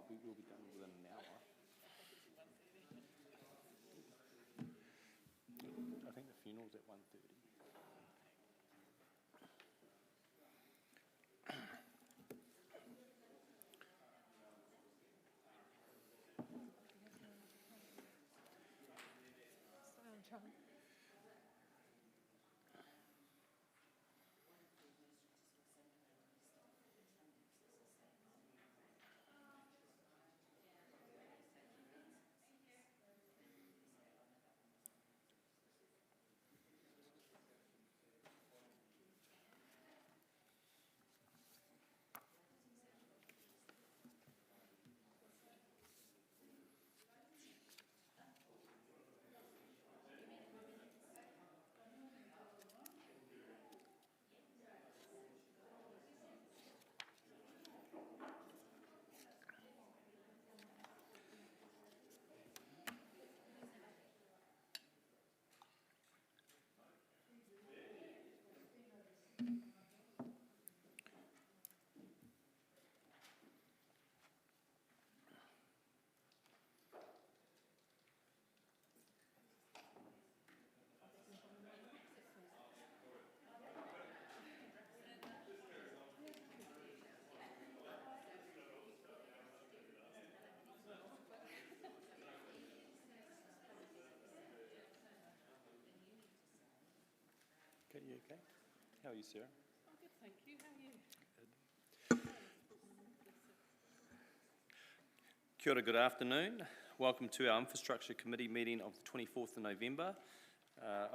we'll be done within an hour. I think the funeral's at 1:30. Okay, you okay? How are you, Sarah? I'm good, thank you. How are you? Good. Kia ora, good afternoon. Welcome to our Infrastructure Committee meeting of the 24th of November.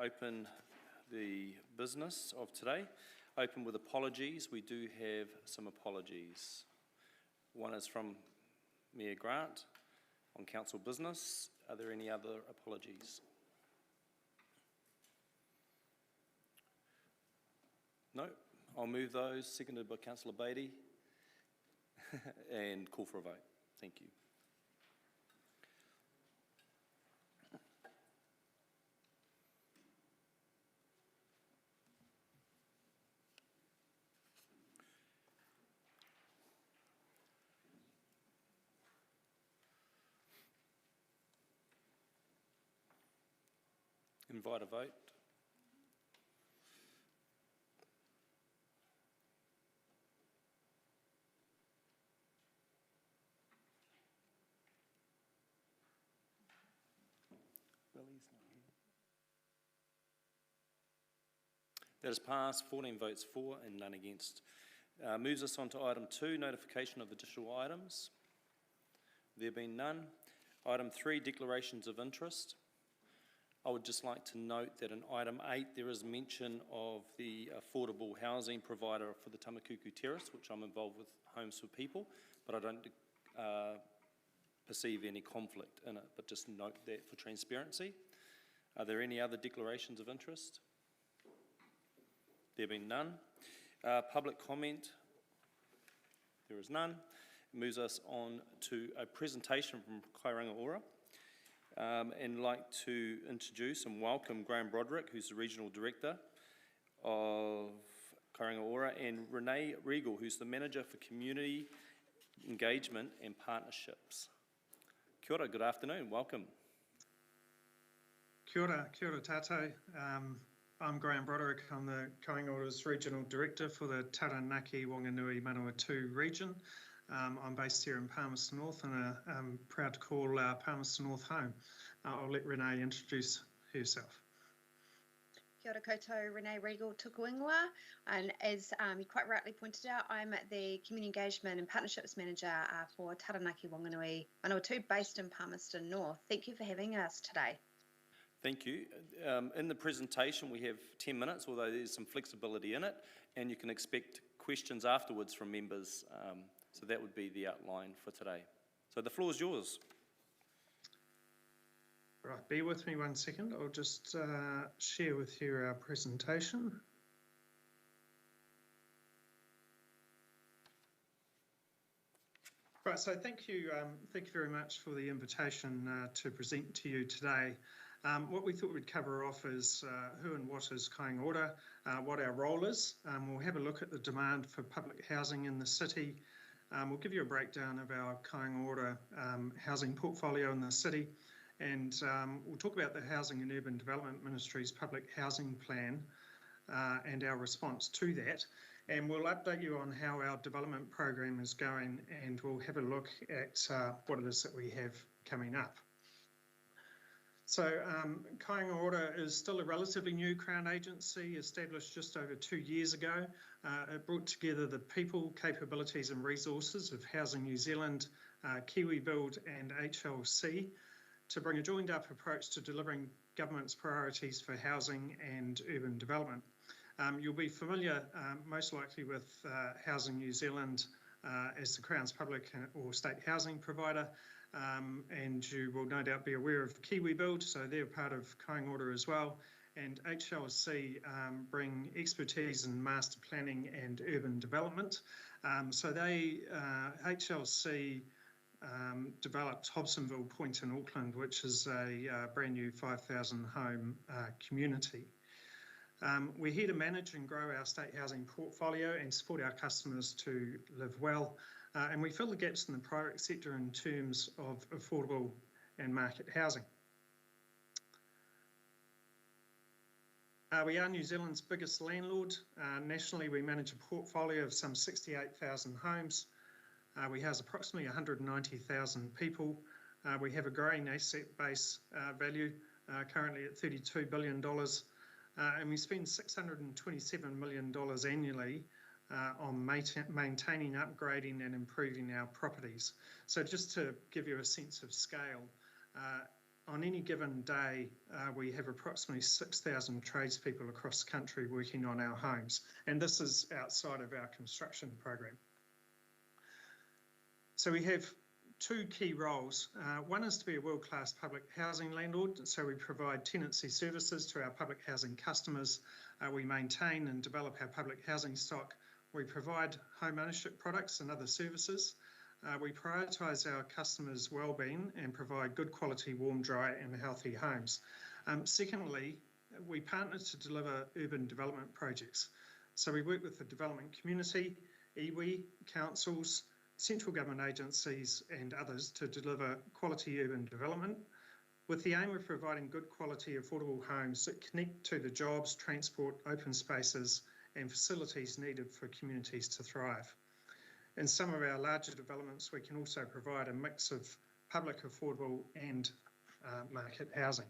Open the business of today. Open with apologies. We do have some apologies. One is from Mayor Grant on council business. Are there any other apologies? No, I'll move those, seconded by Councillor Beattie, and call for a vote. Thank you. Invite a vote. That is passed, 14 votes for and none against. Moves us on to item 2, notification of additional items. There being none. Item 3, declarations of interest. I would just like to note that in item 8 there is mention of the affordable housing provider for the Tamakuku Terrace, which I'm involved with Homes for People, but I don't perceive any conflict in it, but just note that for transparency. Are there any other declarations of interest? There being none. Public comment, there is none. It moves us on to a presentation from Kainga Ora. And like to introduce and welcome Graham Broderick, who's the Regional Director of Kainga Ora, and Renee Regal, who's the Manager for Community Engagement and Partnerships. Kia ora, good afternoon, welcome. Kia ora tātou. I'm Graham Broderick. I'm the Kainga Ora's Regional Director for the Taranaki Wanganui Manawa 2 region. I'm based here in Palmerston North and I'm proud to call Palmerston North home. I'll let Renee introduce herself. Kia ora koutou, Renee Regal tuku ingoa, and as you quite rightly pointed out, I'm the Community Engagement and Partnerships Manager for Taranaki Wanganui Manawa 2 based in Palmerston North. Thank you for having us today. Thank you. In the presentation we have 10 minutes, although there's some flexibility in it, and you can expect questions afterwards from members. So that would be the outline for today. So the floor is yours. Right, bear with me 1 second. I'll just share with you our presentation. Right, so thank you very much for the invitation to present to you today. What we thought we'd cover off is who and what is Kainga Ora, what our role is. We'll have a look at the demand for public housing in the city, We'll give you a breakdown of our Kainga Ora housing portfolio in the city, and we'll talk about the Housing and Urban Development Ministry's public housing plan and our response to that. And we'll update you on how our development program is going, and we'll have a look at what it is that we have coming up. So Kainga Ora is still a relatively new Crown agency, established just over 2 years ago. It brought together the people, capabilities and resources of Housing New Zealand, KiwiBuild and HLC to bring a joined up approach to delivering government's priorities for housing and urban development. You'll be familiar most likely with Housing New Zealand as the Crown's public or state housing provider, and you will no doubt be aware of KiwiBuild, so they're part of Kainga Ora as well, and HLC bring expertise in master planning and urban development. So HLC developed Hobsonville Point in Auckland, which is a brand new 5,000 home community. We're here to manage and grow our state housing portfolio and support our customers to live well. And we fill the gaps in the private sector in terms of affordable and market housing. We are New Zealand's biggest landlord. Nationally, we manage a portfolio of some 68,000 homes. We house approximately 190,000 people. We have a growing asset base value, currently at $32 billion. And we spend $627 million annually on maintaining, upgrading and improving our properties. So just to give you a sense of scale, on any given day, we have approximately 6,000 tradespeople across the country working on our homes. And this is outside of our construction program. So we have two key roles. One is to be a world-class public housing landlord. So we provide tenancy services to our public housing customers. We maintain and develop our public housing stock. We provide home ownership products and other services. We prioritise our customers' wellbeing and provide good quality, warm, dry and healthy homes. Secondly, we partner to deliver urban development projects. So we work with the development community, iwi, councils, central government agencies and others to deliver quality urban development with the aim of providing good quality, affordable homes that connect to the jobs, transport, open spaces and facilities needed for communities to thrive. In some of our larger developments, we can also provide a mix of public, affordable and market housing.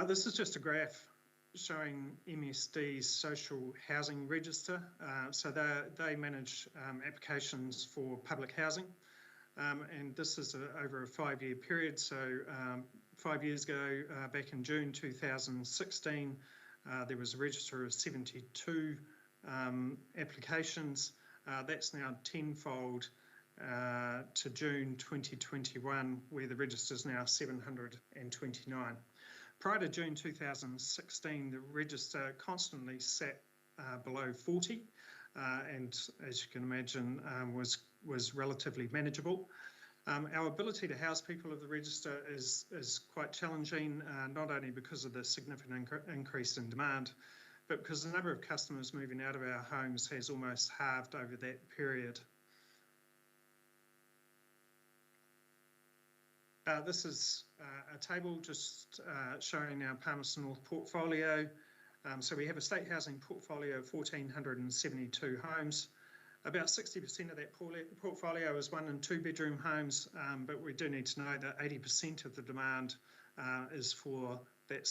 This is just a graph showing MSD's social housing register. So they manage applications for public housing. And this is over a 5-year period. So 5 years ago, back in June 2016, there was a register of 72 applications. That's now tenfold to June 2021, where the register is now 729. Prior to June 2016, the register constantly sat below 40, and as you can imagine, was relatively manageable. Our ability to house people of the register is quite challenging, not only because of the significant increase in demand, but because the number of customers moving out of our homes has almost halved over that period. This is a table just showing our Palmerston North portfolio. So we have a state housing portfolio of 1,472 homes. About 60% of that portfolio is 1 and 2 bedroom homes, but we do need to know that 80% of the demand is for that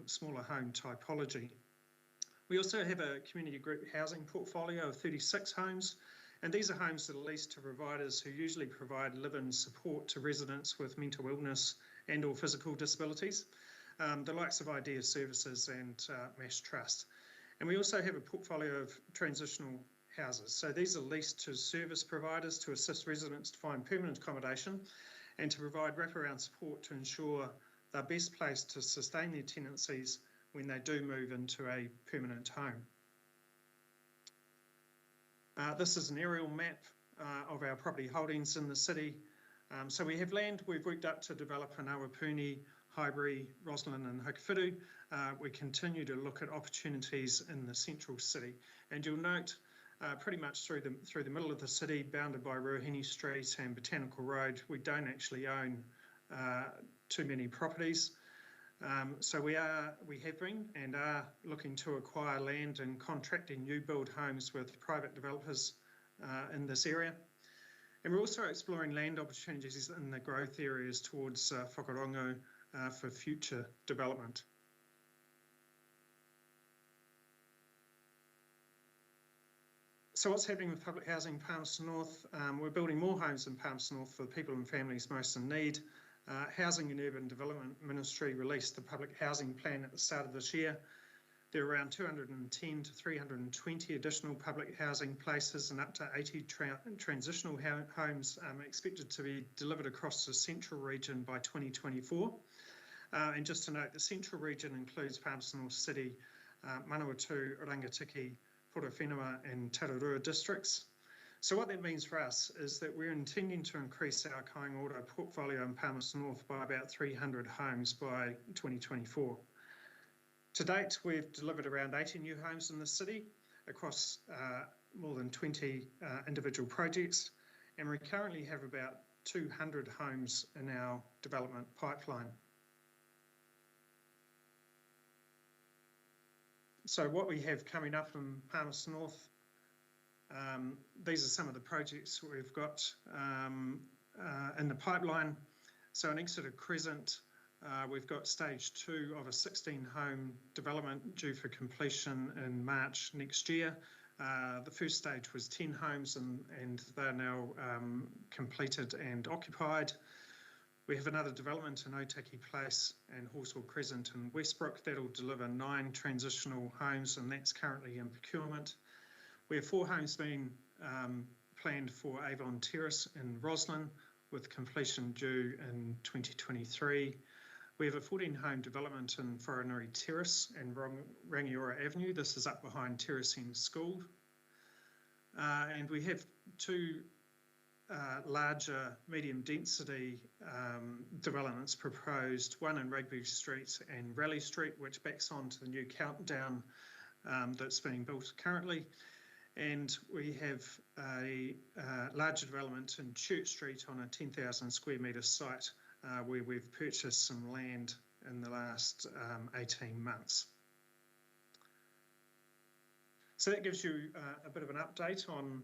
smaller home typology. We also have a community group housing portfolio of 36 homes, and these are homes that are leased to providers who usually provide live-in support to residents with mental illness and or physical disabilities, the likes of Idea Services and Mass Trust. And we also have a portfolio of transitional houses. So these are leased to service providers to assist residents to find permanent accommodation and to provide wraparound support to ensure they're best placed to sustain their tenancies when they do move into a permanent home. This is an aerial map of our property holdings in the city. So we have land we've worked up to develop in Awapuni, Highbury, Roslyn and Hokowhitu. We continue to look at opportunities in the central city. And you'll note pretty much through the middle of the city, bounded by Ruahine Street and Botanical Road. We don't actually own too many properties. So we have been and are looking to acquire land and contracting new build homes with private developers in this area. And we're also exploring land opportunities in the growth areas towards Whakarongo for future development. So what's happening with public housing in Palmerston North? We're building more homes in Palmerston North for the people and families most in need. Housing and Urban Development Ministry released the public housing plan at the start of this year. There are around 210 to 320 additional public housing places and up to 80 transitional homes expected to be delivered across the central region by 2024. And just to note, the central region includes Palmerston North City, Manawatu, Rangatiki, Porowhenua and Tararua districts. So what that means for us is that we're intending to increase our Kainga Ora portfolio in Palmerston North by about 300 homes by 2024. To date, we've delivered around 80 new homes in the city across more than 20 individual projects, and we currently have about 200 homes in our development pipeline. So what we have coming up in Palmerston North, these are some of the projects we've got in the pipeline. So in Exeter Crescent, we've got stage 2 of a 16-home development due for completion in March next year. The first stage was 10 homes and they're now completed and occupied. We have another development in Otaki Place and Horsewell Crescent in Westbrook that'll deliver 9 transitional homes, and that's currently in procurement. We have 4 homes being planned for Avon Terrace in Roslyn with completion due in 2023. We have a 14-home development in Wharenui Terrace and Rangiora Avenue. This is up behind Terrace School. And we have 2 larger medium density developments proposed, one in Rugby Street and Raleigh Street, which backs onto the new Countdown that's being built currently. And we have a larger development in Church Street on a 10,000 square metre site where we've purchased some land in the last 18 months. So that gives you a bit of an update on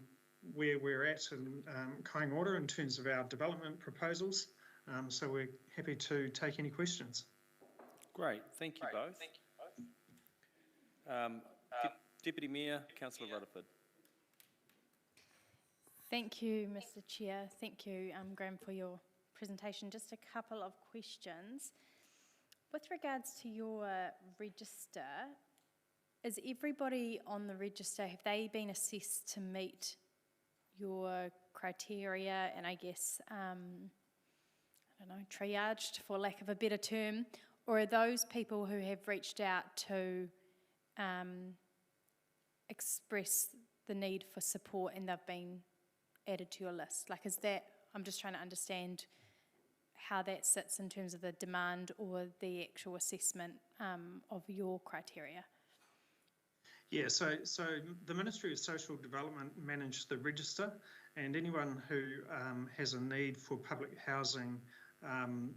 where we're at in Kainga Ora in terms of our development proposals. So we're happy to take any questions. Great, thank you both. Deputy Mayor, Councillor Rutherford. Thank you, Mr. Chair. Thank you, Graham, for your presentation. Just a couple of questions. With regards to your register, is everybody on the register, have they been assessed to meet your criteria and I guess, I don't know, triaged for lack of a better term, or are those people who have reached out to express the need for support and they've been added to your list? Like, is that, I'm just trying to understand how that sits in terms of the demand or the actual assessment of your criteria. Yeah, so the Ministry of Social Development manage the register, and anyone who has a need for public housing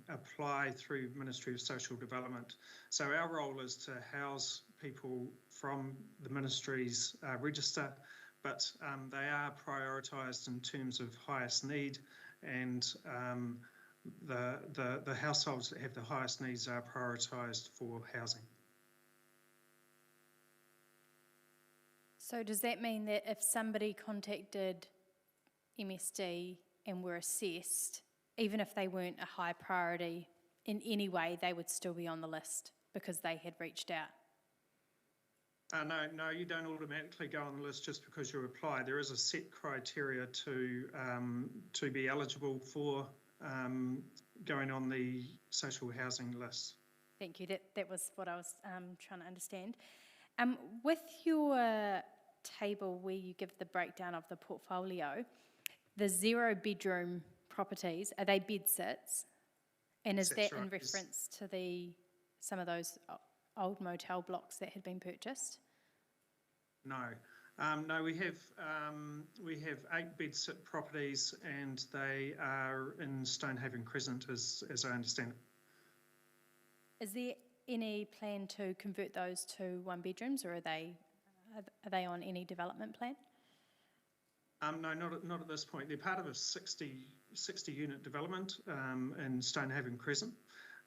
apply through Ministry of Social Development. So our role is to house people from the Ministry's register, but they are prioritised in terms of highest need, and the households that have the highest needs are prioritised for housing. So does that mean that if somebody contacted MSD and were assessed, even if they weren't a high priority in any way, they would still be on the list because they had reached out? No, you don't automatically go on the list just because you apply. There is a set criteria to be eligible for going on the social housing list. Thank you. That was what I was trying to understand. With your table where you give the breakdown of the portfolio, the 0-bedroom properties, are they bed sits? And is that in reference to some of those old motel blocks that had been purchased? No. No, we have 8 bed-sit properties, and they are in Stonehaven Crescent, as I understand it. Is there any plan to convert those to 1 bedrooms, or are they on any development plan? No, not at this point. They're part of a 60 unit development in Stonehaven Crescent.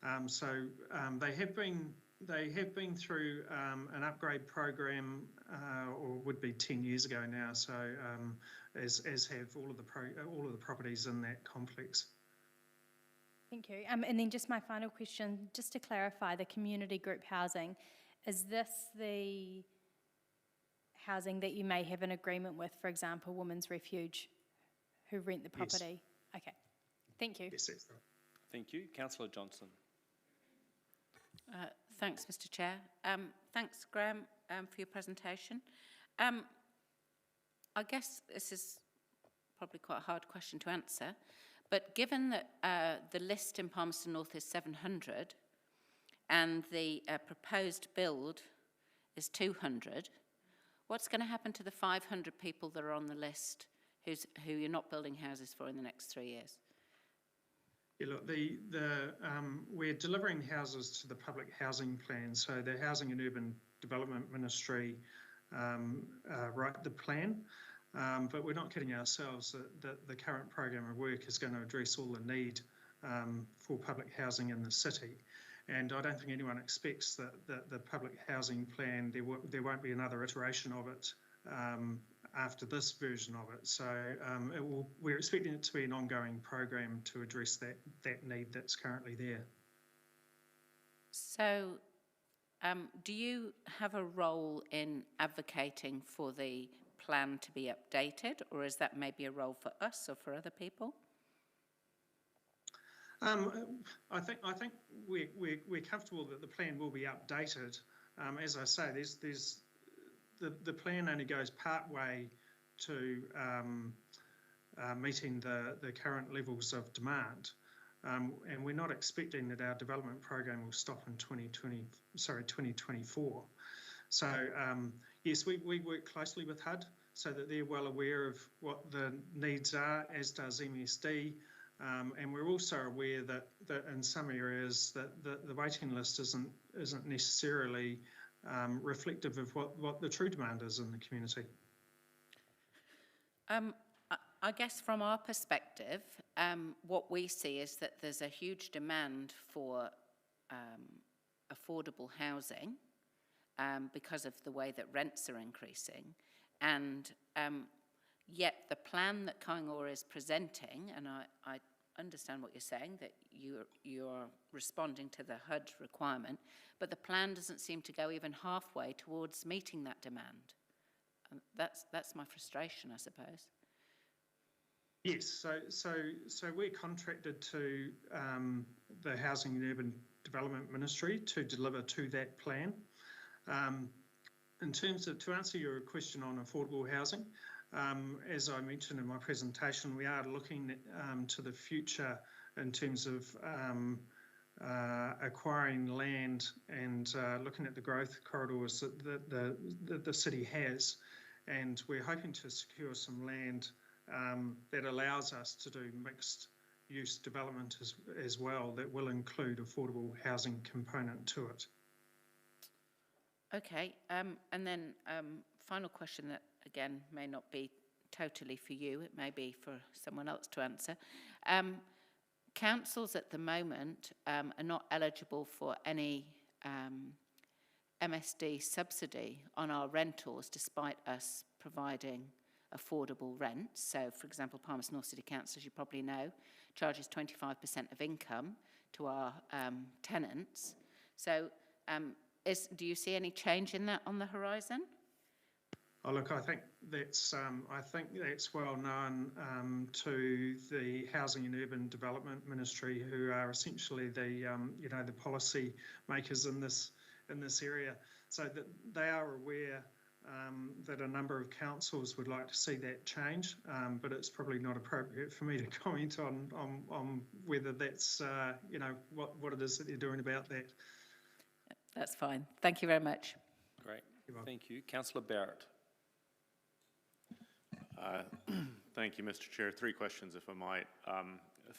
They have been through an upgrade program, or would be 10 years ago now. So as have all of the properties in that complex. Thank you. And then just my final question, just to clarify, the community group housing, is this the housing that you may have an agreement with, for example, Women's Refuge, who rent the property? Yes. Okay. Thank you. Yes, that's right. Thank you. Councillor Johnson. Thanks, Mr. Chair. Thanks, Graham, for your presentation. I guess this is probably quite a hard question to answer, but given that the list in Palmerston North is 700 and the proposed build is 200, what's going to happen to the 500 people that are on the list who you're not building houses for in the next 3 years? Yeah, look, we're delivering houses to the public housing plan. So the Housing and Urban Development Ministry write the plan, but we're not kidding ourselves that the current program of work is going to address all the need for public housing in the city. And I don't think anyone expects that the public housing plan, there won't be another iteration of it after this version of it. So we're expecting it to be an ongoing program to address that need that's currently there. So do you have a role in advocating for the plan to be updated, or is that maybe a role for us or for other people? I think we're comfortable that the plan will be updated. As I say, there's the plan only goes part way to meeting the current levels of demand, and we're not expecting that our development program will stop in 2024. So yes, we work closely with HUD so that they're well aware of what the needs are, as does MSD. And we're also aware that in some areas that the waiting list isn't necessarily reflective of what the true demand is in the community. I guess from our perspective, what we see is that there's a huge demand for affordable housing because of the way that rents are increasing, and yet the plan that Kainga Ora is presenting, and I understand what you're saying, that you're responding to the HUD requirement, but the plan doesn't seem to go even halfway towards meeting that demand. And that's my frustration, I suppose. Yes, so we're contracted to the Housing and Urban Development Ministry to deliver to that plan. In terms of, to answer your question on affordable housing, as I mentioned in my presentation, we are looking to the future in terms of acquiring land and looking at the growth corridors that the city has, and we're hoping to secure some land that allows us to do mixed use development as well, that will include affordable housing component to it. Okay, and then final question that again may not be totally for you, it may be for someone else to answer. Councils at the moment are not eligible for any MSD subsidy on our rentals despite us providing affordable rents. So for example, Palmerston North City Council, as you probably know, charges 25% of income to our tenants. So do you see any change in that on the horizon? Oh, look, I think that's well known to the Housing and Urban Development Ministry, who are essentially the the policy makers in this area. So that they are aware that a number of councils would like to see that change, but it's probably not appropriate for me to comment on whether that's what it is that they're doing about that. That's fine. Thank you very much. Great. Thank you. Councillor Barrett. Thank you, Mr. Chair. 3 questions, if I might.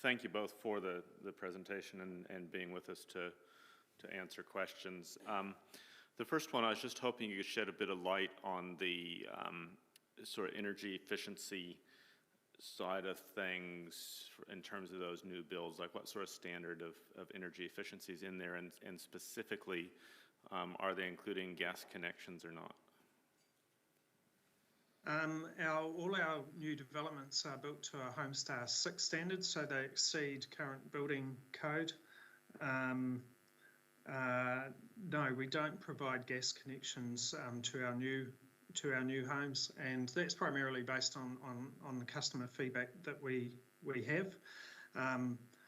Thank you both for the presentation and being with us to answer questions. The first one, I was just hoping you could shed a bit of light on the sort of energy efficiency side of things in terms of those new builds, like what sort of standard of energy efficiency is in there, and specifically, are they including gas connections or not? All our new developments are built to a Homestar 6 standard, so they exceed current building code. No, we don't provide gas connections to our new homes, and that's primarily based on the customer feedback that we have.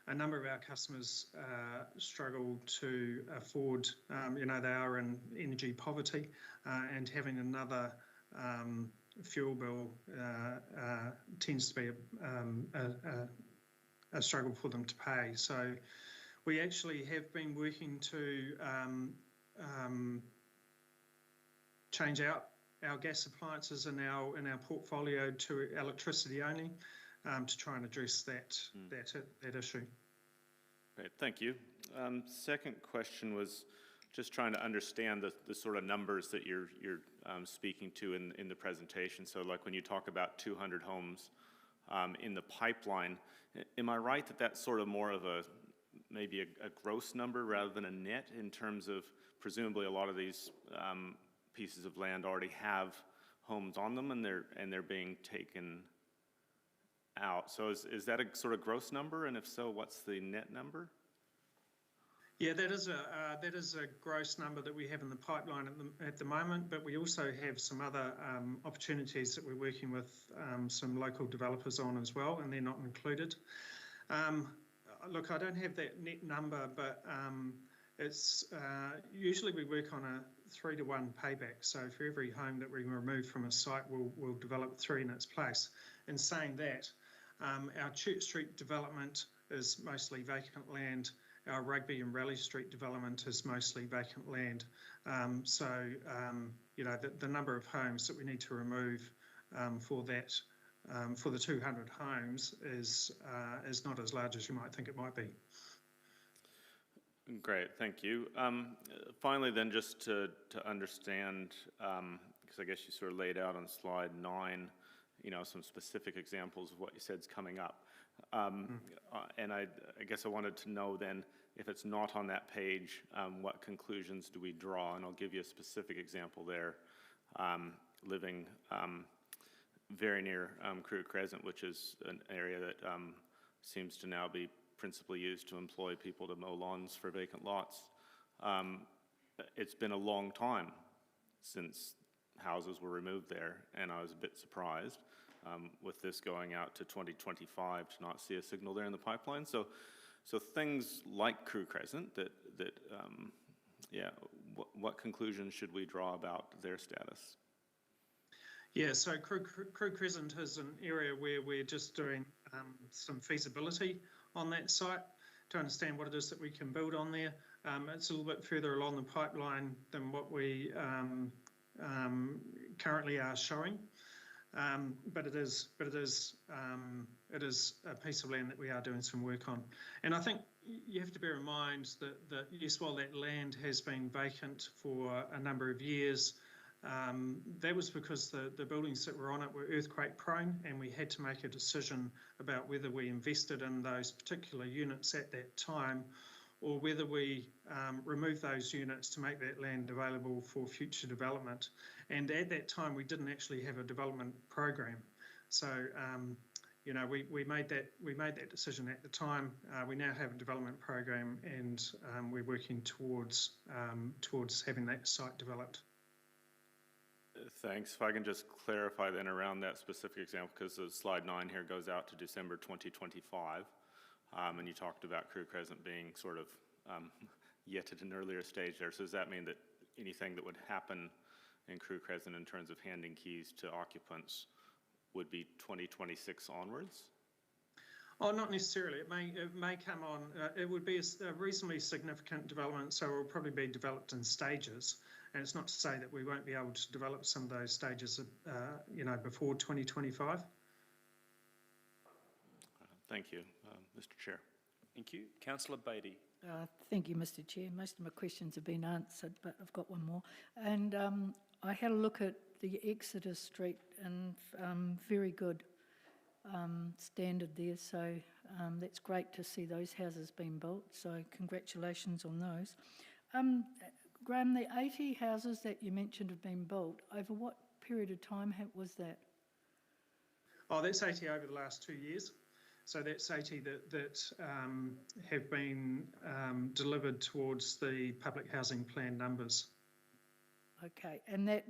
A number of our customers struggle to afford, they are in energy poverty, and having another fuel bill tends to be a struggle for them to pay. So we actually have been working to change out our gas appliances in our portfolio to electricity only, to try and address that issue. Great, thank you. Second question was just trying to understand the sort of numbers that you're speaking to in the presentation. So like when you talk about 200 homes in the pipeline, am I right that that's sort of more of maybe a gross number rather than a net, in terms of presumably a lot of these pieces of land already have homes on them and they're being taken out? So is that a sort of gross number, and if so, what's the net number? Yeah, that is a gross number that we have in the pipeline at the moment, but we also have some other opportunities that we're working with some local developers on as well, and they're not included. Look, I don't have that net number, but it's usually we work on a 3-to-1 payback. So for every home that we remove from a site, we'll develop 3 in its place. In saying that, our Church Street development is mostly vacant land. Our Rugby and Raleigh Street development is mostly vacant land. So the number of homes that we need to remove for that, for the 200 homes is not as large as you might think it might be. Great, thank you. Finally then, just to understand, because I guess you sort of laid out on slide 9, some specific examples of what you said is coming up. And I guess I wanted to know then, if it's not on that page, what conclusions do we draw? And I'll give you a specific example there. Living very near Crew Crescent, which is an area that seems to now be principally used to employ people to mow lawns for vacant lots. It's been a long time since houses were removed there, and I was a bit surprised with this going out to 2025 to not see a signal there in the pipeline. So things like Crew Crescent what conclusions should we draw about their status? Yeah, so Crew Crescent is an area where we're just doing some feasibility on that site to understand what it is that we can build on there. It's a little bit further along the pipeline than what we currently are showing, but it is a piece of land that we are doing some work on. And I think you have to bear in mind that yes, while that land has been vacant for a number of years, that was because the buildings that were on it were earthquake prone, and we had to make a decision about whether we invested in those particular units at that time, or whether we remove those units to make that land available for future development. And at that time, we didn't actually have a development program. So, we made that decision at the time. We now have a development program, and we're working towards having that site developed. Thanks. If I can just clarify then around that specific example, because slide 9 here goes out to December 2025, and you talked about Crew Crescent being sort of yet at an earlier stage there. So does that mean that anything that would happen in Crew Crescent in terms of handing keys to occupants would be 2026 onwards? Oh, not necessarily. It may come on. It would be a reasonably significant development, so it will probably be developed in stages. And it's not to say that we won't be able to develop some of those stages, before 2025. Thank you, Mr. Chair. Thank you. Councillor Beattie. Thank you, Mr. Chair. Most of my questions have been answered, but I've got one more. And I had a look at the Exeter Street and very good standard there. So that's great to see those houses being built. So congratulations on those. Graham, the 80 houses that you mentioned have been built, over what period of time was that? Oh, that's 80 over the last 2 years. So that's 80 that have been delivered towards the public housing plan numbers. Okay, and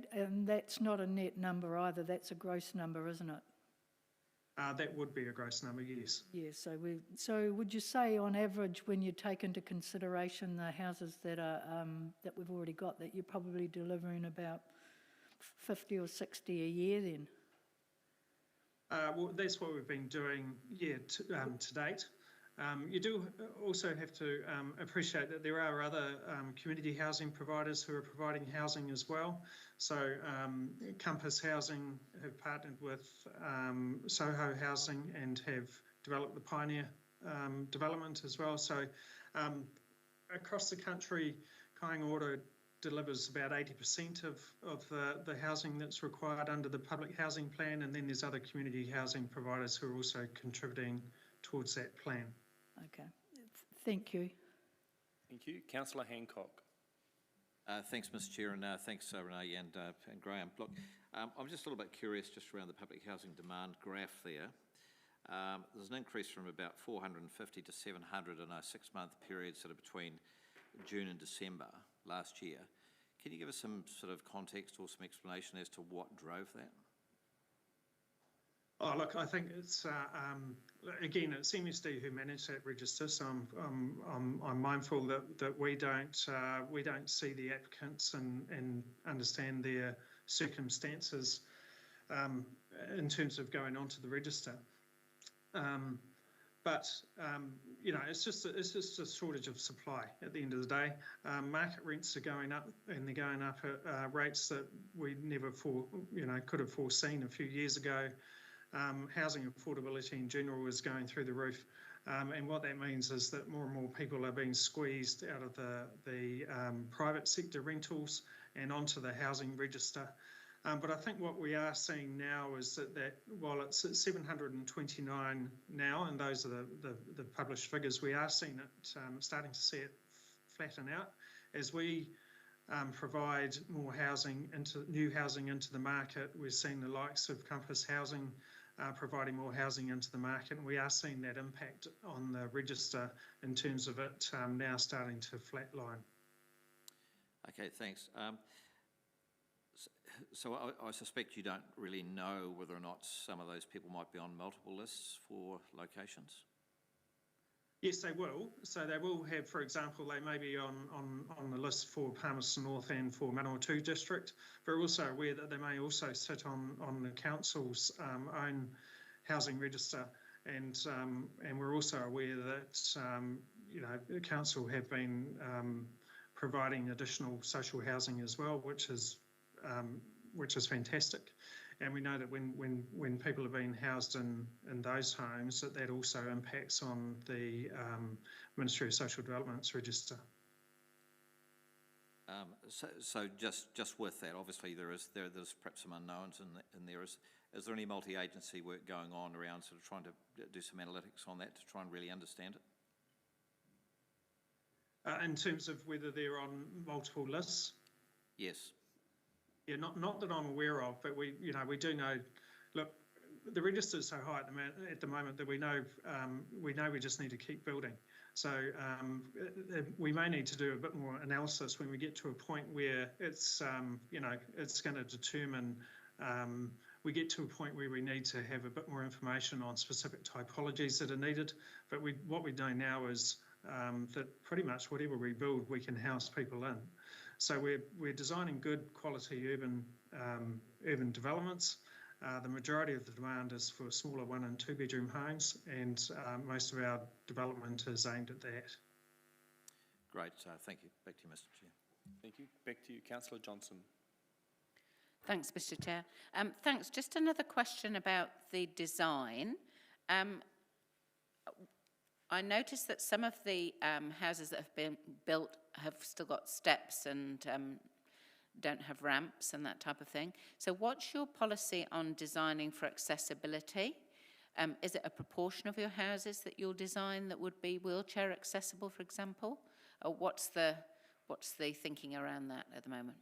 that's not a net number either. That's a gross number, isn't it? That would be a gross number, yes. Yeah. So would you say, on average, when you take into consideration the houses that we've already got, that you're probably delivering about 50 or 60 a year then? Well, that's what we've been doing, to date. You do also have to appreciate that there are other community housing providers who are providing housing as well. So Compass Housing have partnered with Soho Housing and have developed the Pioneer development as well. So across the country, Kainga Ora delivers about 80% of the housing that's required under the public housing plan, and then there's other community housing providers who are also contributing towards that plan. Okay, thank you. Thank you. Councillor Hancock. Thanks, Mr. Chair, and thanks, Renee and Graham. Look, I'm just a little bit curious just around the public housing demand graph there. There's an increase from about 450 to 700 in a 6-month period, sort of between June and December last year. Can you give us some sort of context or some explanation as to what drove that? Oh, look, I think it's again, it's MSD who manage that register, so I'm mindful that we don't see the applicants and understand their circumstances in terms of going onto the register. But it's just a shortage of supply at the end of the day. Market rents are going up, and they're going up at rates that we never could have foreseen a few years ago. Housing affordability in general is going through the roof, and what that means is that more and more people are being squeezed out of the private sector rentals and onto the housing register. But I think what we are seeing now is that while it's at 729 now, and those are the published figures, we are seeing it starting to see it flatten out as we provide more new housing into the market. We're seeing the likes of Compass Housing providing more housing into the market, and we are seeing that impact on the register in terms of it now starting to flatline. Okay, thanks. So I suspect you don't really know whether or not some of those people might be on multiple lists for locations? Yes, they will. So they will have, for example, they may be on the list for Palmerston North and for Manawatu District. We're also aware that they may also sit on the council's own housing register, and we're also aware that the council have been providing additional social housing as well, which is fantastic. And we know that when people are being housed in those homes, that also impacts on the Ministry of Social Development's register. So just with that, obviously there's perhaps some unknowns in there. Is there any multi-agency work going on around sort of trying to do some analytics on that to try and really understand it? In terms of whether they're on multiple lists? Yes. Yeah, not that I'm aware of, but we do know. Look, the register is so high at the moment that we know we just need to keep building. So we may need to do a bit more analysis when we get to a point where it's going to determine. We get to a point where we need to have a bit more information on specific typologies that are needed. But what we know now is that pretty much whatever we build, we can house people in. So we're designing good quality urban developments, The majority of the demand is for smaller 1 and 2 bedroom homes, and most of our development is aimed at that. Great, thank you. Back to you, Mr Chair. Thank you. Back to you, Councillor Johnson. Thanks, Mr Chair. Thanks. Just another question about the design. I noticed that some of the houses that have been built have still got steps and don't have ramps and that type of thing. So what's your policy on designing for accessibility? Is it a proportion of your houses that you'll design that would be wheelchair accessible, for example? Or what's the thinking around that at the moment?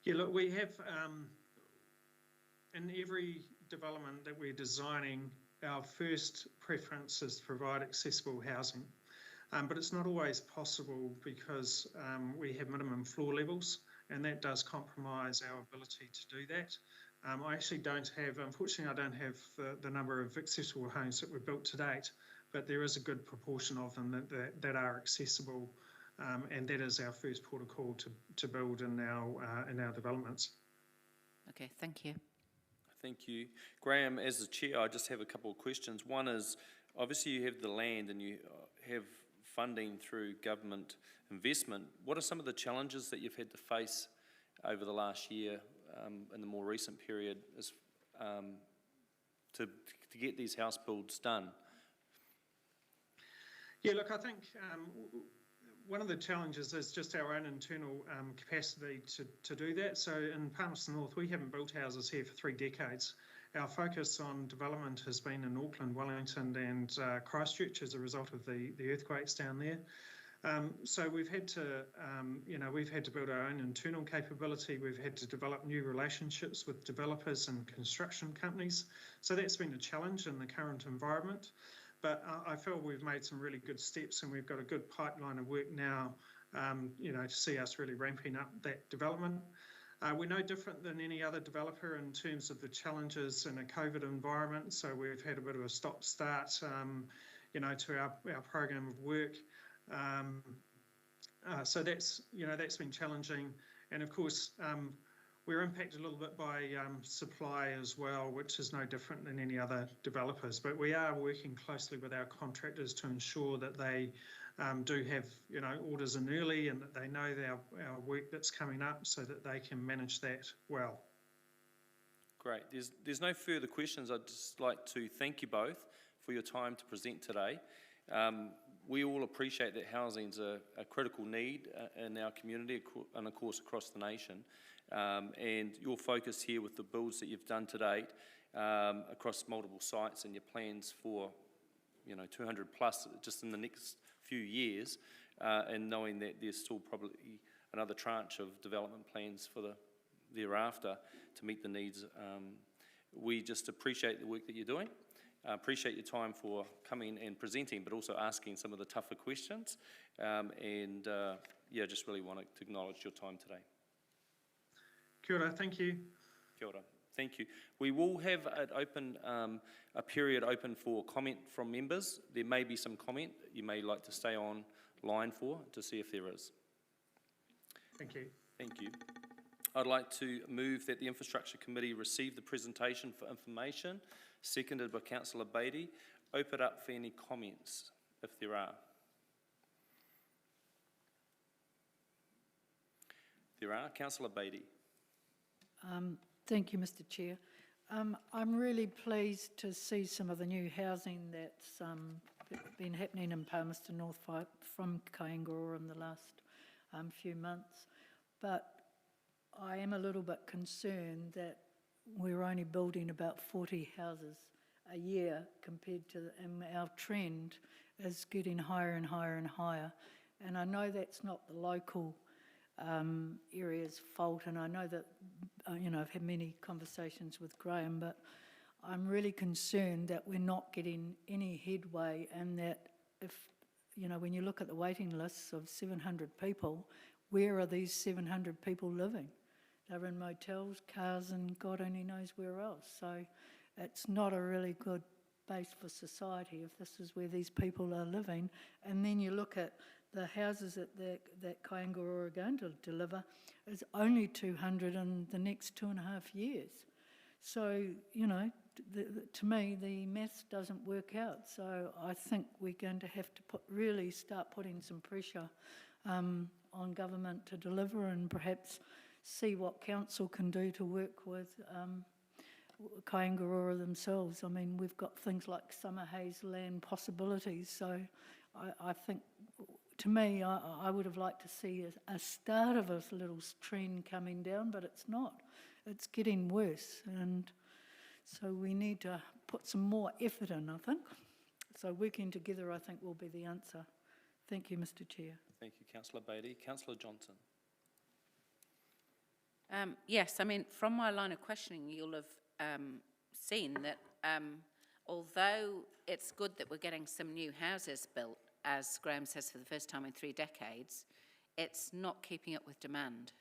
Yeah, look, we have, in every development that we're designing, our first preference is to provide accessible housing. But it's not always possible because we have minimum floor levels, and that does compromise our ability to do that. I actually don't have, unfortunately, I don't have the number of accessible homes that were built to date, but there is a good proportion of them that are accessible, and that is our first port of call to build in our developments. Okay, thank you. Thank you. Graham, as the chair, I just have a couple of questions. One is, obviously you have the land and you have funding through government investment. What are some of the challenges that you've had to face over the last year in the more recent period to get these house builds done? Yeah, look, I think one of the challenges is just our own internal capacity to do that. So in Palmerston North, we haven't built houses here for 3 decades. Our focus on development has been in Auckland, Wellington and Christchurch as a result of the earthquakes down there. So we've had to, we've had to build our own internal capability. We've had to develop new relationships with developers and construction companies. So that's been a challenge in the current environment. But I feel we've made some really good steps, and we've got a good pipeline of work now, to see us really ramping up that development. We're no different than any other developer in terms of the challenges in a COVID environment. So we've had a bit of a stop-start, to our program of work. So that's been challenging. And of course, we're impacted a little bit by supply as well, which is no different than any other developers. But we are working closely with our contractors to ensure that they do have, orders in early and that they know our work that's coming up so that they can manage that well. Great. There's no further questions. I'd just like to thank you both for your time to present today. We all appreciate that housing's a critical need in our community and of course across the nation. And your focus here with the builds that you've done to date across multiple sites and your plans for 200 plus just in the next few years, and knowing that there's still probably another tranche of development plans for the thereafter to meet the needs. We just appreciate the work that you're doing. Appreciate your time for coming and presenting, but also asking some of the tougher questions. Just really want to acknowledge your time today. Kia ora, thank you. Kia ora, thank you. We will have a period open for comment from members. There may be some comment you may like to stay on line for to see if there is. Thank you. Thank you. I'd like to move that the Infrastructure Committee receive the presentation for information, seconded by Councillor Beattie. Open up for any comments, if there are. There are. Councillor Beattie. Thank you, Mr Chair. I'm really pleased to see some of the new housing that's been happening in Palmerston North from Kainga Ora in the last few months. But I am a little bit concerned that we're only building about 40 houses a year compared to, and our trend is getting higher and higher and higher. And I know that's not the local area's fault, and I know that, I've had many conversations with Graham, but I'm really concerned that we're not getting any headway, and that if, when you look at the waiting lists of 700 people, where are these 700 people living? They're in motels, cars, and God only knows where else. So it's not a really good base for society if this is where these people are living. And then you look at the houses that Kainga Ora are going to deliver is only 200 in the next 2.5 years. So, you know, to me, the maths doesn't work out. So I think we're going to have to really start putting some pressure on government to deliver, and perhaps see what council can do to work with Kainga Ora themselves. I mean, we've got things like summer haze land possibilities. So I think, to me, I would have liked to see a start of a little trend coming down, but it's not. It's getting worse, and so we need to put some more effort in, I think. So working together, I think, will be the answer. Thank you, Mr. Chair. Thank you, Councillor Beattie. Councillor Johnson. Yes, I mean, from my line of questioning, you'll have seen that although it's good that we're getting some new houses built, as Graham says, for the first time in 3 decades, it's not keeping up with demand.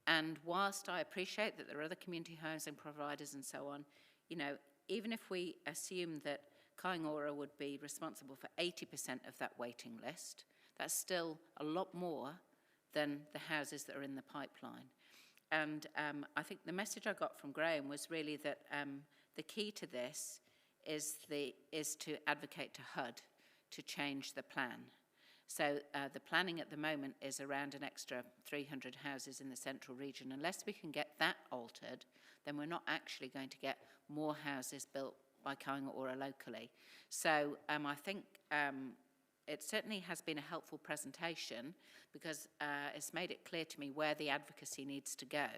And whilst I appreciate that there are other community housing providers and so on, you know, even if we assume that Kainga Ora would be responsible for 80% of that waiting list, that's still a lot more than the houses that are in the pipeline. And I think the message I got from Graham was really that the key to this is to advocate to HUD to change the plan. So the planning at the moment is around an extra 300 houses in the central region. Unless we can get that altered, then we're not actually going to get more houses built by Kainga Ora locally. So I think it certainly has been a helpful presentation, because it's made it clear to me where the advocacy needs to go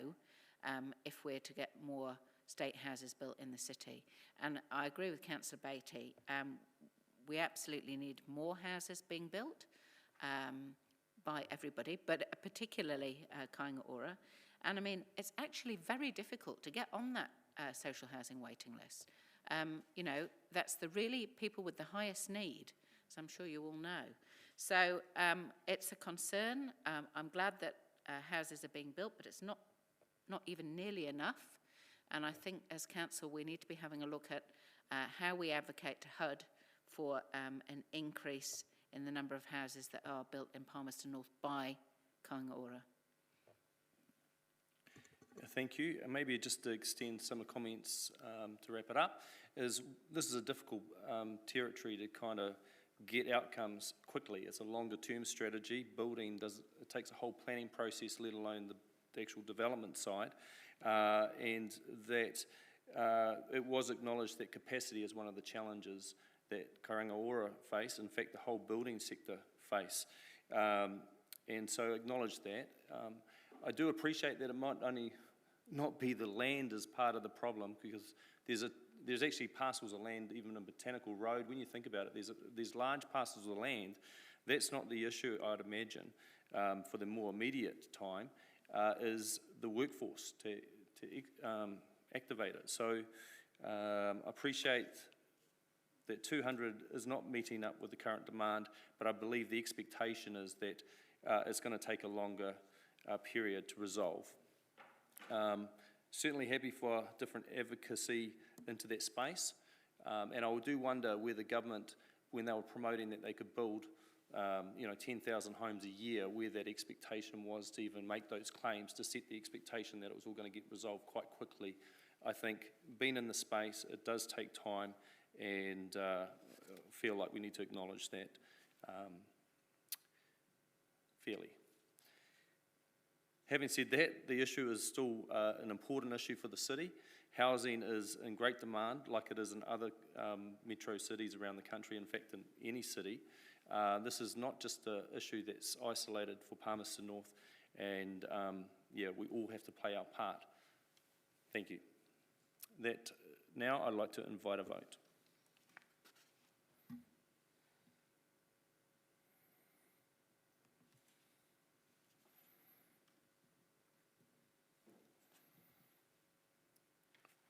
if we're to get more state houses built in the city. And I agree with Councillor Beattie. We absolutely need more houses being built by everybody, but particularly Kainga Ora. And I mean, it's actually very difficult to get on that social housing waiting list. You know, that's the really people with the highest need, as I'm sure you all know. So it's a concern. I'm glad that houses are being built, but it's not even nearly enough. And I think as council, we need to be having a look at how we advocate to HUD for an increase in the number of houses that are built in Palmerston North by Kainga Ora. Thank you. And maybe just to extend some comments to wrap it up, this is a difficult territory to kind of get outcomes quickly. It's a longer term strategy. Building it takes a whole planning process, let alone the actual development side. And that it was acknowledged that capacity is one of the challenges that Kainga Ora face, in fact the whole building sector face. And so acknowledge that. I do appreciate that it might only not be the land as part of the problem, because there's actually parcels of land even in Botanical Road. When you think about it, there's large parcels of land. That's not the issue, I'd imagine, for the more immediate time, is the workforce to activate it. So I appreciate that 200 is not meeting up with the current demand, but I believe the expectation is that it's going to take a longer period to resolve. Certainly happy for different advocacy into that space, and I do wonder where the government, when they were promoting that they could build 10,000 homes a year, where that expectation was to even make those claims, to set the expectation that it was all going to get resolved quite quickly. I think being in the space, it does take time, and feel like we need to acknowledge that fairly. Having said that, the issue is still an important issue for the city. Housing is in great demand, like it is in other metro cities around the country, in fact in any city. This is not just an issue that's isolated for Palmerston North, and yeah, we all have to play our part. Thank you. Now I'd like to invite a vote.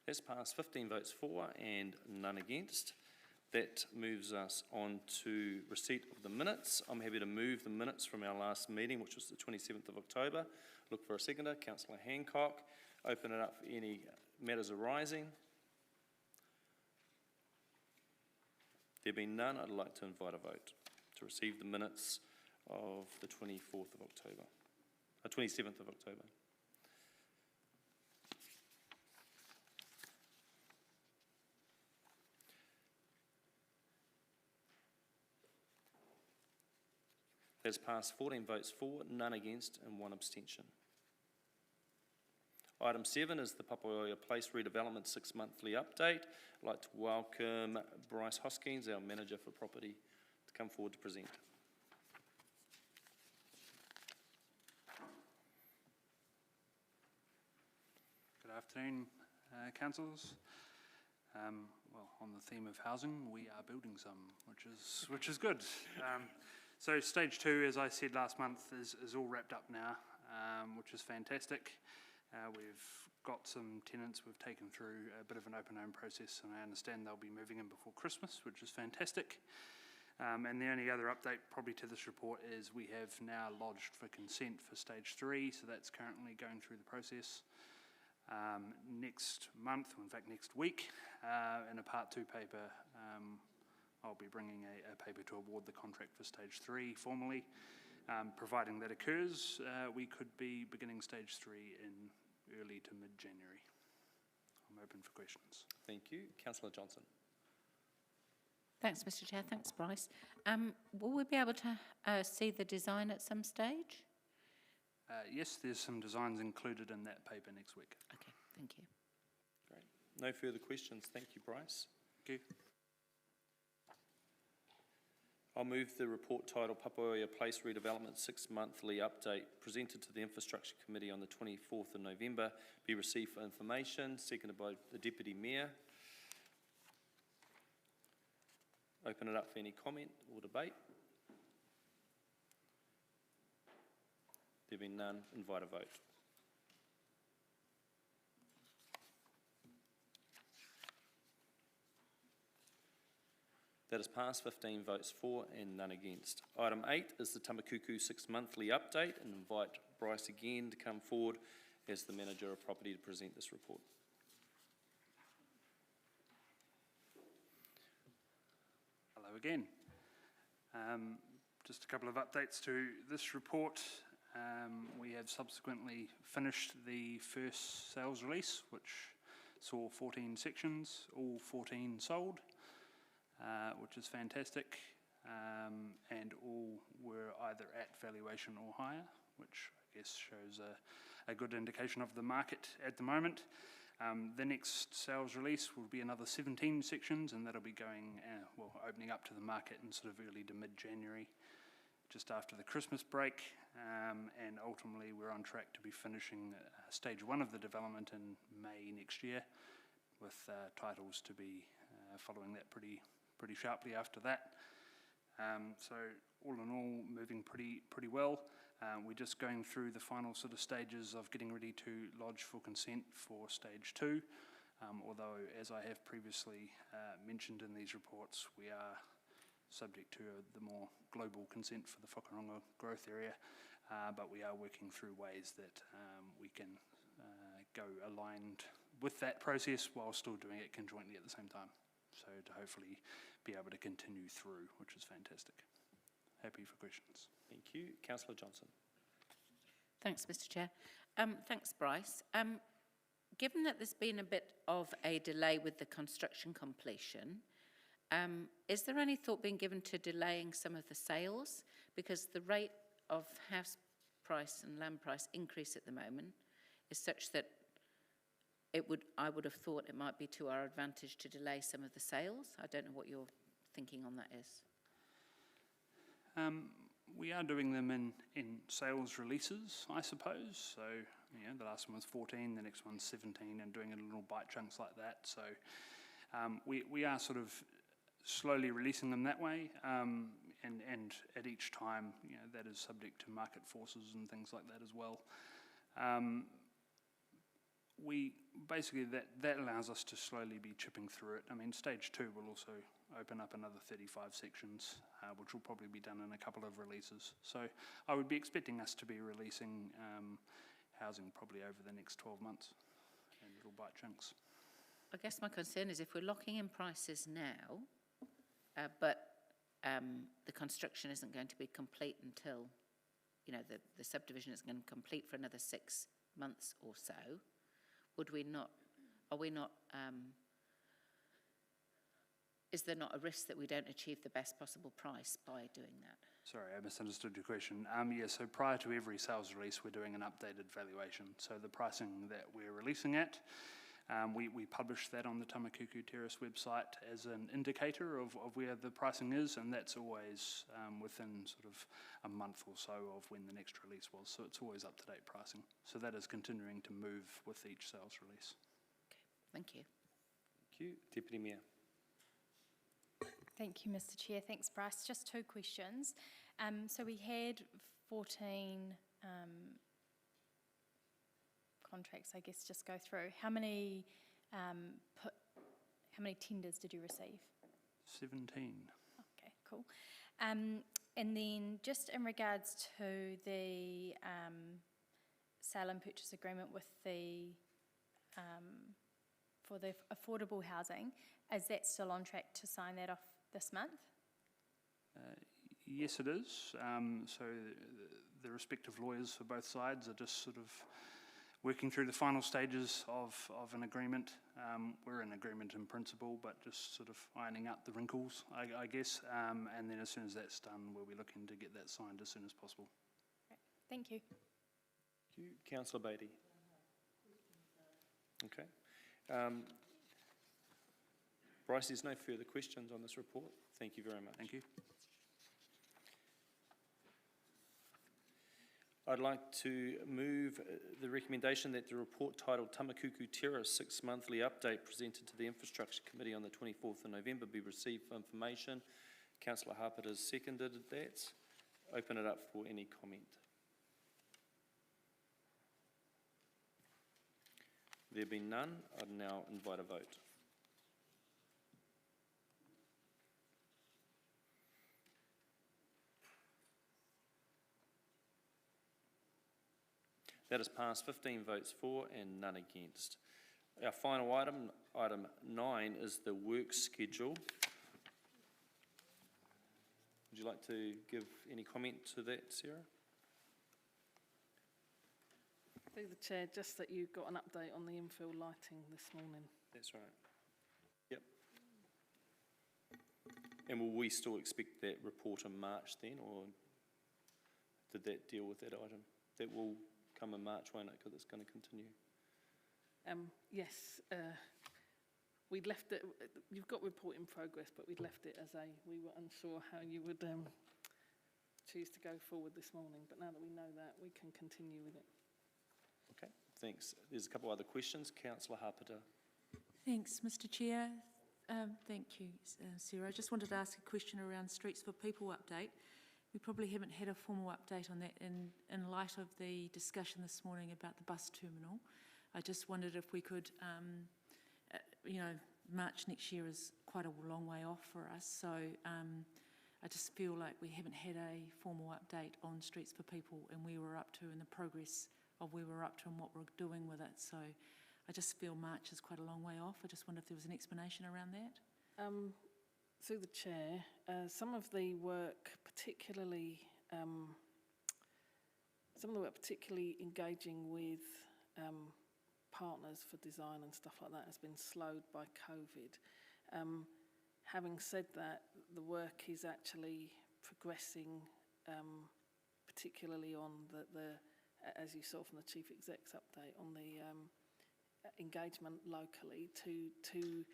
That's passed, 15 votes for and none against. That moves us on to receipt of the minutes. I'm happy to move the minutes from our last meeting, which was the 27th of October. Look for a seconder. Councillor Hancock. Open it up for any matters arising. There being none, I'd like to invite a vote to receive the minutes of the 27th of October. That has passed 14 votes for, none against and 1 abstention. Item 7 is the Papaoia Place redevelopment 6-monthly update. I'd like to welcome Bryce Hoskins, our Manager for Property, to come forward to present. Good afternoon, councillors. Well, on the theme of housing, we are building some, which is good. So stage 2, as I said last month, is all wrapped up now, which is fantastic. We've got some tenants we've taken through a bit of an open home process, and I understand they'll be moving in before Christmas, which is fantastic. And the only other update probably to this report is we have now lodged for consent for stage 3, so that's currently going through the process. Next month, in fact next week, in a Part 2 paper, I'll be bringing a paper to award the contract for stage 3 formally. Providing that occurs, we could be beginning stage 3 in early to mid-January. I'm open for questions. Thank you. Councillor Johnson. Thanks, Mr Chair. Thanks, Bryce. Will we be able to see the design at some stage? Yes, there's some designs included in that paper next week. Okay, thank you. Great. No further questions. Thank you, Bryce. Thank you. I'll move the report titled Papaoia Place Redevelopment 6-monthly update presented to the Infrastructure Committee on the 24th of November be received for information, seconded by the Deputy Mayor. Open it up for any comment or debate. There being none, invite a vote. That has passed 15 votes for and none against. Item 8 is the Tamakuku 6-monthly update, and invite Bryce again to come forward as the Manager of Property to present this report. Hello again. Just a couple of updates to this report. We have subsequently finished the first sales release, which saw 14 sections, all 14 sold. Which is fantastic, and all were either at valuation or higher, which I guess shows a good indication of the market at the moment. The next sales release will be another 17 sections, and that'll be going, opening up to the market in sort of early to mid-January, just after the Christmas break, and ultimately we're on track to be finishing stage 1 of the development in May next year, with titles to be following that pretty sharply after that. So all in all, moving pretty well. We're just going through the final sort of stages of getting ready to lodge for consent for stage 2. Although, as I have previously mentioned in these reports, we are subject to the more global consent for the Whakaronga growth area, but we are working through ways that we can go aligned with that process while still doing it conjointly at the same time. So to hopefully be able to continue through, which is fantastic. Happy for questions. Thank you. Councillor Johnson. Thanks, Mr Chair. Thanks, Bryce. Given that there's been a bit of a delay with the construction completion, is there any thought being given to delaying some of the sales? Because the rate of house price and land price increase at the moment is such that I would have thought it might be to our advantage to delay some of the sales. I don't know what your thinking on that is. We are doing them in sales releases, I suppose. So, the last one was 14, the next one's 17, and doing it in little bite chunks like that. So, we are sort of slowly releasing them that way, and at each time, that is subject to market forces and things like that as well. We basically, that allows us to slowly be chipping through it. I mean, stage 2 will also open up another 35 sections, which will probably be done in a couple of releases. So I would be expecting us to be releasing housing probably over the next 12 months in little bite chunks. I guess my concern is if we're locking in prices now, but the construction isn't going to be complete until, the subdivision isn't going to complete for another 6 months or so, is there not a risk that we don't achieve the best possible price by doing that? Sorry, I misunderstood your question. Yeah, so prior to every sales release, we're doing an updated valuation. So the pricing that we're releasing at, we publish that on the Tamakuku Terrace website as an indicator of where the pricing is, and that's always within sort of a month or so of when the next release was. So it's always up-to-date pricing. So that is continuing to move with each sales release. Okay, thank you. Thank you. Deputy Mayor. Thank you, Mr. Chair. Thanks, Bryce. Just two questions. So we had 14 contracts, I guess, just go through. How many tenders did you receive? 17. Okay, cool. And then just in regards to the sale and purchase agreement with the for the affordable housing, is that still on track to sign that off this month? Yes, it is. So the respective lawyers for both sides are just sort of working through the final stages of an agreement. We're in agreement in principle, but just sort of ironing out the wrinkles, I guess. And then as soon as that's done, we'll be looking to get that signed as soon as possible. Great. Thank you. Thank you. Councillor Beattie. Okay. Bryce, there's no further questions on this report. Thank you very much. Thank you. I'd like to move the recommendation that the report titled Tamakuku Terrace 6-monthly update presented to the Infrastructure Committee on the 24th of November be received for information. Councillor Harper has seconded that. Open it up for any comment. There being none, I'd now invite a vote. That has passed 15 votes for and none against. Our final item, item 9, is the work schedule. Would you like to give any comment to that, Sarah? Through the Chair, just that you got an update on the infill lighting this morning. That's right. Yep. And will we still expect that report in March then, or did that deal with that item? That will come in March, won't it, because it's going to continue? Yes, we'd left it, you've got report in progress, but we'd left it as we were unsure how you would choose to go forward this morning, but now that we know that, we can continue with it. Okay, thanks. There's a couple other questions. Councillor Harper. Thanks, Mr. Chair. Thank you, Sarah. I just wanted to ask a question around Streets for People update. We probably haven't had a formal update on that in light of the discussion this morning about the bus terminal. I just wondered if we could, March next year is quite a long way off for us, so I just feel like we haven't had a formal update on Streets for People and where we're up to and the progress of where we're up to and what we're doing with it. So I just feel March is quite a long way off. I just wonder if there was an explanation around that. Through the Chair, some of the work particularly engaging with partners for design and stuff like that has been slowed by COVID. Having said that, the work is actually progressing, particularly on the as you saw from the Chief Exec's update, on the engagement locally to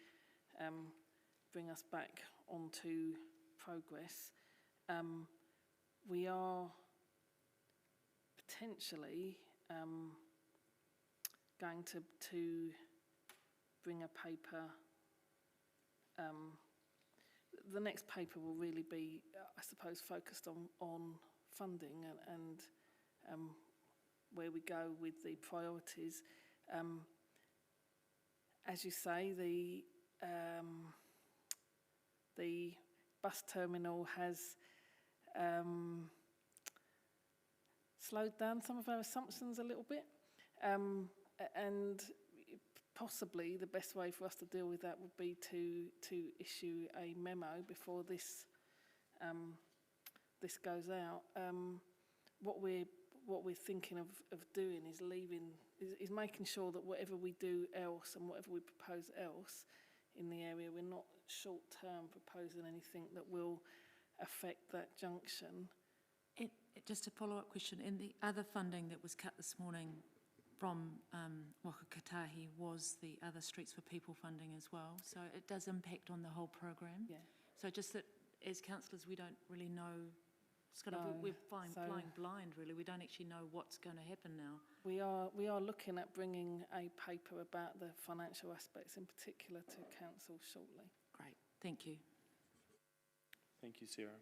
bring us back onto progress. We are potentially going to bring a paper. The next paper will really be, I suppose, focused on funding and where we go with the priorities. As you say, the bus terminal has slowed down some of our assumptions a little bit, and possibly the best way for us to deal with that would be to issue a memo before this goes out. What we're thinking of doing is making sure that whatever we do else and whatever we propose else in the area, we're not short-term proposing anything that will affect that junction. Just a follow-up question, in the other funding that was cut this morning from Wakakatahi was the other Streets for People funding as well, so it does impact on the whole program. Yeah. So just that as councillors, we don't really know, it's kind of, No, we're flying so- blind really, we don't actually know what's going to happen now. We are looking at bringing a paper about the financial aspects in particular to council shortly. Great, thank you. Thank you, Sarah.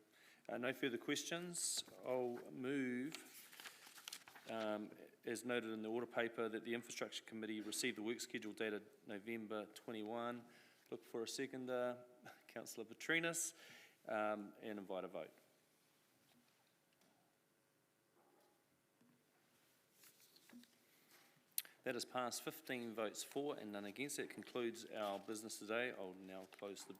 No further questions. I'll move, as noted in the order paper, that the Infrastructure Committee receive the work schedule dated November 21. Look for a seconder, Councillor Petrinas, and invite a vote. That has passed 15 votes for and none against. That concludes our business today. I'll now close the